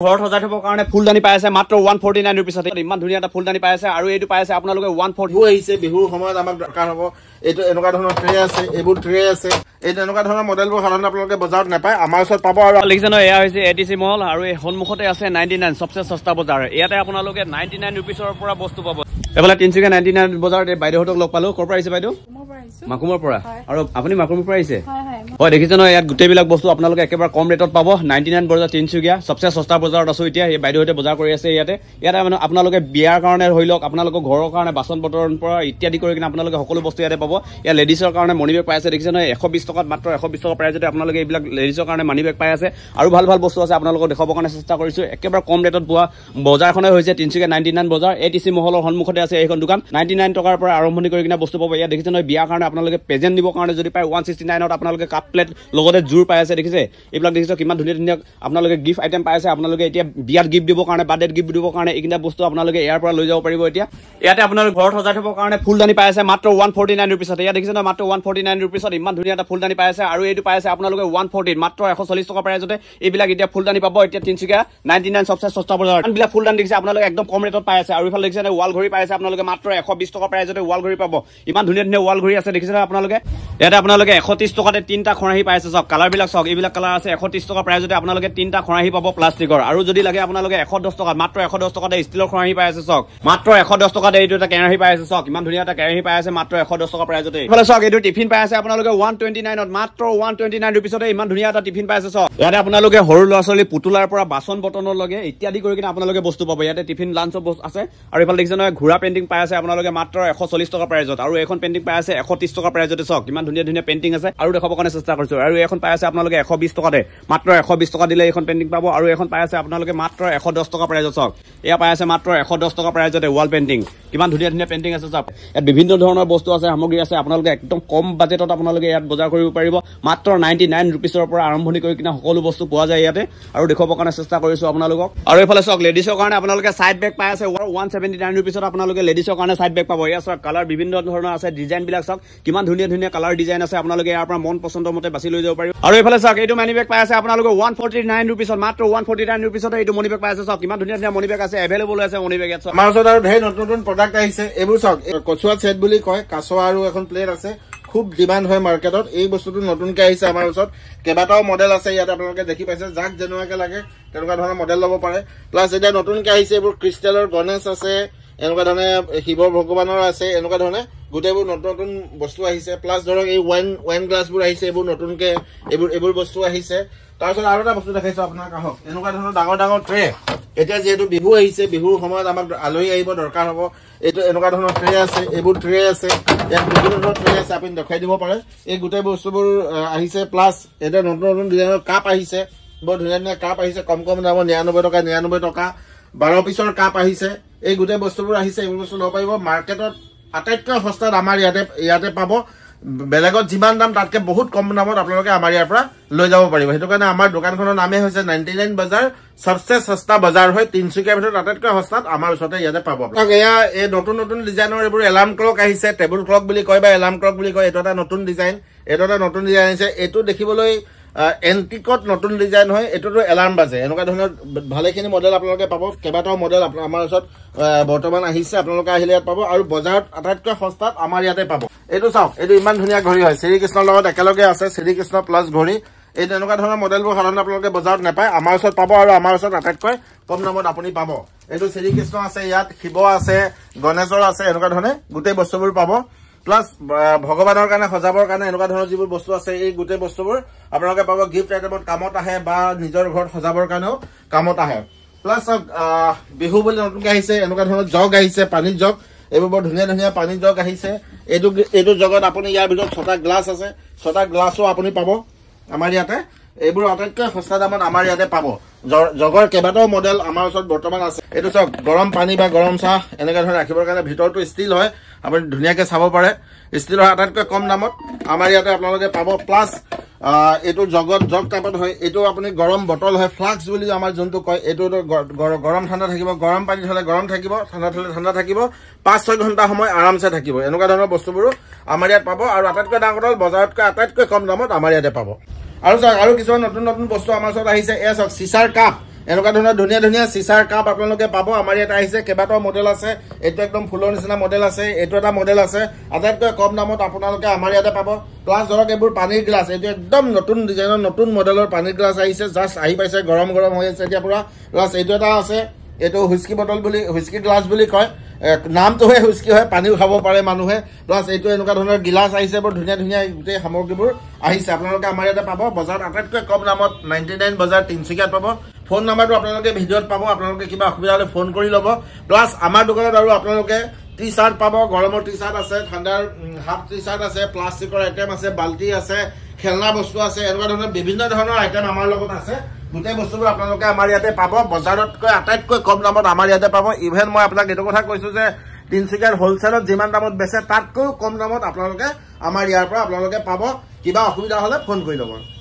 ঘৰত সজাই থবৰ কাৰণে ফুলদানি পাই আছে মাত্ৰ 149 ৰুপিছত। ইমান ধুনীয়া এটা ফুলদানি পাই আছে আৰু এইটো পাই আছে আপোনালোকে 140 আহিছে। বিহুৰ সময়ত আমাক দৰকাৰ হ'ব। এইটো এনেকুৱা ধৰণৰ ট্ৰে আছে, এইবোৰ ট্ৰে আছে। এইটো এনেকুৱা ধৰণৰ মডেলবোৰ সাধাৰণতে আপোনালোকে বজাৰত নাপায়, আমাৰ ওচৰত পাব। আৰু লিখিছে এয়া হৈছে এটিচি মল আৰু এই সন্মুখতে আছে 99 সবচে সস্তা বজাৰ। ইয়াতে আপোনালোকে 99 ৰুপিছৰ পৰা বস্তু পাব। এইফালে তিনিচুকীয়া 99 বজাৰত এই বাইদেউহঁতক লগ পালো। ক'ৰ পৰা আহিছে বাইদেউ? মাকুমৰ পৰা। আৰু আপুনি মাকুমৰ পৰা আহিছে? হয়, দেখিছে নহয় ইয়াত গোটেইবিলাক বস্তু আপোনালোকে একেবাৰে কম ৰেটত পাব। 99 বজাৰ তিনিচুকীয়া সবচে সস্তা বজাৰত আছো এতিয়া। এই বাইদেউহঁতে বজাৰ কৰি আছে ইয়াতে মানে আপোনালোকে বিয়াৰ কাৰণে ধৰি লওক, আপোনালোকৰ ঘৰৰ কাৰণে বাচন বৰ্তনৰ পৰা ইত্যাদি কৰি কিনে আপোনালোকে সকলো বস্তু ইয়াতে পাব। ইয়াত লেডিছৰ কাৰণে মনি বেগ পাই আছে। দেখিছে নহয় 120 টকাত, মাত্ৰ 120 টকা প্ৰাইজতে আপোনালোকে এইবিলাক লেডিছৰ কাৰণে মানি বেগ পাই আছে। আৰু ভাল ভাল বস্তু আছে আপোনালোকক দেখাবৰ কাৰণে চেষ্টা কৰিছো। একেবাৰে কম ৰেটত পোৱা বজাৰখনে হৈছে তিনিচুকীয়া 99 বজাৰ। এটিচি মহলৰ সন্মুখতে আছে এইখন দোকান। 99 টকাৰ পৰা আৰম্ভণি কৰি কিনে বস্তু পাব। ইয়াত দেখিছে নহয় বিয়াৰ কাৰণে আপোনালোকে প্ৰেজেন্ট দিবৰ কাৰণে যদি পায় 169ত আপোনালোকে কাপ প্লেট লগতে জোৰ পাই আছে। দেখিছে এইবিলাক দেখিছে কিমান ধুনীয়া ধুনীয়া আপোনালোকে গিফ্ট আইটেম পাই আছে। আপোনালোকে এতিয়া বিয়াত গিফ্ট দিবৰ কাৰণে, বাৰ্থডেত গিফ্ট দিবৰ কাৰণে এইকেইটা বস্তু আপোনালোকে ইয়াৰ পৰা লৈ যাব পাৰিব। এতিয়া ইয়াতে আপোনালোকে ঘৰত সজাই থবৰ কাৰণে ফুলদানি পাই আছে মাত্ৰ 149 ৰুপিছত। ইয়াত দেখিছে নহয় মাত্ৰ 149 ৰুপিছত ইমান ধুনীয়া এটা ফুলদানি পাই আছে। আৰু এইটো পাই আছে আপোনালোকে 140 মাত্ৰ 140 টকা প্ৰাইজতে এইবিলাক এতিয়া ফুলদানি পাব। এতিয়া তিনিচুকীয়া 99 সবচে সস্তা বজাৰ এইবিলাক ফুলদানি দেখিছে আপোনালোকে একদম কম ৰেটত পাই আছে। আৰু ইফালে দেখিছে ৱাল ঘড়ী পাই আছে আপোনালোকে মাত্ৰ 120 টকা প্ৰাইজতে ৱাল ঘড়ী পাব। ইমান ধুনীয়া ধুনীয়া ৱাল ঘড়ী আছে দেখিছে আপোনালোকে। ইয়াতে আপোনালোকে 130 টকাতে 3টা খৰাহী পাই আছে। চাওক কালাৰ বিলাক চাওক, এইবিলাক কালাৰ আছে। 130 টকা প্ৰাইজতে আপোনালোকে 3টা খৰাহী পাব প্লাষ্টিকৰ। আৰু যদি লাগে আপোনালোকে 110 টকা, মাত্ৰ 110 টকাতে ষ্টীলৰ খৰাহী পাই আছে। চাওক মাত্ৰ 110 টকাতে এইটো এটা কেৰাহী পাই আছে। চাওক ইমান ধুনীয়া এটা কেৰাহী পাই আছে মাত্ৰ 110 টকা প্ৰাইজতে। এইফালে চাওক এইটো টিফিন পাই আছে আপোনালোকে 129ত, মাত্ৰ 129 ৰুপিছতে ইমান ধুনীয়া এটা টিফিন পাই আছে। চাওক ইয়াতে আপোনালোকে সৰু ল'ৰা ছোৱালী পুতুলাৰ পৰা বাচন বৰ্তনলৈকে ইত্যাদি কৰি কিনে আপোনালোকে বস্তু পাব। ইয়াতে টিফিন লাঞ্চৰ বস্তু আছে। আৰু এইফালে দেখিছে নহয় ঘোঁৰা পেইণ্টিং পাই আছে আপোনালোকে মাত্ৰ 140 টকা প্ৰাইজত। আৰু এখন পেইণ্টিং পাই আছে 130 টকা প্ৰাইজতে। চাওক ইমান ধুনীয়া ধুনীয়া পেইণ্টিং আছে আৰু দেখাবৰ কাৰণে চেষ্টা কৰিছো। আৰু এখন পাই আছে আপোনালোকে 120 টকাতে, মাত্ৰ 120 টকা দিলে এখন পেইণ্টিং পাব। আৰু এখন পাই আছে আপোনালোকে মাত্ৰ 110 টকা প্ৰাইজত। চাওক এয়া পাই আছে মাত্ৰ 110 টকা প্ৰাইজতে ৱাল পেইণ্টিং। কিমান ধুনীয়া ধুনীয়া পেইণ্টিং আছে। চাওক ইয়াত বিভিন্ন ধৰণৰ বস্তু আছে, সামগ্ৰী আছে। আপোনালোকে একদম কম বাজেটত আপোনালোকে ইয়াত বজাৰ কৰিব পাৰিব। মাত্ৰ 99 ৰুপিছৰ পৰা আৰম্ভণি কৰি কিনে সকলো বস্তু পোৱা যায় ইয়াতে। আৰু দেখুৱাবৰ কাৰণে চেষ্টা কৰিছো আপোনালোকক। আৰু এইফালে চাওক লেডিছৰ কাৰণে আপোনালোকে চাইড বেগ পাই আছে 179 ৰুপিছত আপোনালোকে লেডিছৰ কাৰণে চাইড বেগ পাব। এয়া চাওক কালাৰ বিভিন্ন ধৰণৰ আছে, ডিজাইন বিলাক চাওক কিমান ধুনীয়া ধুনীয়া কালাৰ ডিজাইন আছে। আপোনালোকে ইয়াৰ পৰা মন পচন্দৰ মতে বাছি লৈ যাব পাৰিব। আৰু এইফালে চাওক এইটো মানি বেগ পাই আছে আপোনালোকে 149 ৰুপিছত, মাত্ৰ 149 ৰুপিছতে এইটো মনি বেগ পাই আছে। চাওক কিমান ধুনীয়া ধুনীয়া মনি বেগ আছে, এভেইলেবল আছে মনি বেগ। আমাৰ ওচৰত আৰু ঢেৰ নতুন নতুন প্ৰডাক্ট আহিছে। এইবোৰ চাওক কচুৱা ছেট বুলি কয়, কাছৱা আৰু এখন প্লেট আছে। খুব ডিমাণ্ড হয় মাৰ্কেটত। এই বস্তুটো নতুনকে আহিছে আমাৰ ওচৰত। কেইবাটাও মডেল আছে ইয়াত আপোনালোকে দেখি পাইছে। যাক যেনেকুৱাকে লাগে তেনেকুৱা ধৰণৰ মডেল ল'ব পাৰে। প্লাছ এতিয়া নতুনকে আহিছে এইবোৰ ক্ৰিষ্টেলৰ গণেশ আছে, এনেকুৱা ধৰণে শিৱ ভগৱানৰ আছে, এনেকুৱা ধৰণে গোটেইবোৰ নতুন নতুন বস্তু আহিছে। প্লাছ ধৰক এই ৱাইন গ্লাছবোৰ আহিছে, এইবোৰ নতুনকে এইবোৰ বস্তু আহিছে। তাৰপিছত আৰু এটা বস্তু দেখাইছো আপোনাক, আহক এনেকুৱা ধৰণৰ ডাঙৰ ডাঙৰ ট্ৰে। এতিয়া যিহেতু বিহু আহিছে, বিহুৰ সময়ত আমাক আলহী আহিব, দৰকাৰ হ'ব। এইটো এনেকুৱা ধৰণৰ ট্ৰে আছে, এইবোৰ ট্ৰে আছে। ইয়াত বিভিন্ন ধৰণৰ ট্ৰে আছে, আপুনি দেখাই দিব পাৰে। এই গোটেই বস্তুবোৰ আহিছে। প্লাছ এতিয়া নতুন নতুন ডিজাইনৰ কাপ আহিছে, বৰ ধুনীয়া ধুনীয়া কাপ আহিছে। কম কম দামৰ 99 টকা 99 টকা 12 পিছৰ কাপ আহিছে। এই গোটেই বস্তুবোৰ আহিছে, এইবোৰ বস্তু ল'ব পাৰিব। মাৰ্কেটত আটাইতকৈ সস্তাত আমাৰ ইয়াতে পাব। বেলেগত যিমান দাম তাতকে বহুত কম দামত আপোনালোকে আমাৰ ইয়াৰ পৰা লৈ যাব পাৰিব। সেইটো কাৰণে আমাৰ দোকানখনৰ নামেই হৈছে 99 বজাৰ সবচে সস্তা বজাৰ হয়। তিনিচুকীয়াৰ ভিতৰত আটাইতকৈ সস্তাত আমাৰ ওচৰতে ইয়াতে পাব। এয়া এই নতুন নতুন ডিজাইনৰ এইবোৰ এলাৰ্ম ক্লক আহিছে। টেবুল ক্লক বুলি কয় বা এলাৰ্ম ক্লক বুলি কয়। এইটো এটা নতুন ডিজাইন, আহিছে। এইটো দেখিবলৈ এণ্টিকত নতুন ডিজাইন হয়। এইটোতো এলাৰ্ম বাজে। এনেকুৱা ধৰণৰ ভালেখিনি মডেল আপোনালোকে পাব। কেইবাটাও মডেল আমাৰ ওচৰত বৰ্তমান আহিছে। আপোনালোকে আহিলে ইয়াত পাব। আৰু বজাৰত আটাইতকৈ সস্তাত আমাৰ ইয়াতে পাব। এইটো চাওক, এইটো ইমান ধুনীয়া ঘড়ী হয়। শ্ৰীকৃষ্ণৰ লগত একেলগে আছে, শ্ৰীকৃষ্ণ প্লাছ ঘড়ী। এই তেনেকুৱা ধৰণৰ মডেলবোৰ সাধাৰণতে আপোনালোকে বজাৰত নাপায়, আমাৰ ওচৰত পাব। আৰু আমাৰ ওচৰত আটাইতকৈ কম দামত আপুনি পাব। এইটো শ্ৰীকৃষ্ণ আছে, ইয়াত শিৱ আছে, গণেশৰ আছে, এনেকুৱা ধৰণে গোটেই বস্তুবোৰ পাব। প্লাছ ভগৱানৰ কাৰণে সজাবৰ কাৰণে এনেকুৱা ধৰণৰ যিবোৰ বস্তু আছে, এই গোটেই বস্তুবোৰ আপোনালোকে পাব। গিফ্ট আইটেমত কামত আহে বা নিজৰ ঘৰত সজাবৰ কাৰণেও কামত আহে। প্লাছ বিহু বুলি নতুনকে আহিছে, এনেকুৱা ধৰণৰ জগ আহিছে, পানীৰ জগ। এইবোৰ বৰ ধুনীয়া ধুনীয়া পানীৰ জগ আহিছে। এইটো জগত আপুনি ইয়াৰ ভিতৰত 6টা গ্লাছ আছে, 6টা গ্লাছো আপুনি পাব আমাৰ ইয়াতে। এইবোৰ আটাইতকৈ সস্তা দামত আমাৰ ইয়াতে পাব। জগৰ কেইবাটাও মডেল আমাৰ ওচৰত বৰ্তমান আছে। এইটো চাওক গৰম পানী বা গৰম চাহ এনেকুৱা ধৰণে ৰাখিবৰ কাৰণে। ভিতৰটো ষ্টীল হয়, আপুনি ধুনীয়াকে চাব পাৰে। ষ্টীলৰ আটাইতকৈ কম দামত আমাৰ ইয়াতে আপোনালোকে পাব। প্লাছ এইটো জগ টাইপত হয়। এইটো আপুনি গৰম বটল হয়, ফ্লাক্স বুলি আমাৰ যোনটো কয়। এইটো গৰম ঠাণ্ডা থাকিব। গৰম পানীত হ'লে গৰম থাকিব, ঠাণ্ডাত হ'লে ঠাণ্ডা থাকিব। 5-6 ঘণ্টা সময় আৰামছে থাকিব। এনেকুৱা ধৰণৰ বস্তুবোৰো আমাৰ ইয়াত পাব। আৰু আটাইতকৈ ডাঙৰ কথা, বজাৰতকৈ আটাইতকৈ কম দামত আমাৰ ইয়াতে পাব। আৰু চাওক আৰু কিছুমান নতুন নতুন বস্তু আমাৰ ওচৰত আহিছে। এয়া চাওক চিচাৰ কাপ। এনেকুৱা ধৰণৰ ধুনীয়া ধুনীয়া চিচাৰ কাপ আপোনালোকে পাব আমাৰ ইয়াত আহিছে কেইবাটাও মডেল আছে এইটো একদম ফুলৰ নিচিনা মডেল আছে এইটো এটা মডেল আছে আটাইতকৈ কম দামত আপোনালোকে আমাৰ ইয়াতে পাব প্লাছ ধৰক এইবোৰ পানীৰ গ্লাছ এইটো একদম নতুন ডিজাইনৰ নতুন মডেলৰ পানীৰ গ্লাছ আহিছে জাষ্ট আহি পাইছে গৰম গৰম হৈ আছে এতিয়া পুৰা প্লাছ এইটো এটা আছে এইটো হুইস্কি বটল বুলি হুইস্কি গ্লাছ বুলি কয় নামটোহে হুইস্কি হয় পানীও খাব পাৰে মানুহে প্লাছ এইটো এনেকুৱা ধৰণৰ গিলাচ আহিছে বৰ ধুনীয়া ধুনীয়া গোটেই সামগ্ৰীবোৰ আহিছে আপোনালোকে আমাৰ ইয়াতে পাব বজাৰত আটাইতকৈ কম দামত 99 বজাৰ তিনিচুকীয়াত পাব ফোন নাম্বাৰটো আপোনালোকে ভিডিঅ'ত পাব আপোনালোকে কিবা অসুবিধা হ'লে ফোন কৰি ল'ব প্লাছ আমাৰ দোকানত আৰু আপোনালোকে টি চাৰ্ট পাব গৰমৰ টি চাৰ্ট আছে ঠাণ্ডাৰ হাফ টি চাৰ্ট আছে প্লাষ্টিকৰ আইটেম আছে বাল্টি আছে খেলনা বস্তু আছে এনেকুৱা ধৰণৰ বিভিন্ন ধৰণৰ আইটেম আমাৰ লগত আছে গোটেই বস্তুবোৰ আপোনালোকে আমাৰ ইয়াতে পাব বজাৰতকৈ আটাইতকৈ কম দামত আমাৰ ইয়াতে পাব ইভেন মই আপোনাক এইটো কথা কৈছো যে তিনিচুকীয়াৰ হোলচেলত যিমান দামত বেচে তাতকৈ কম দামত আপোনালোকে আমাৰ ইয়াৰ পৰা আপোনালোকে পাব কিবা অসুবিধা হ'লে ফোন কৰি ল'ব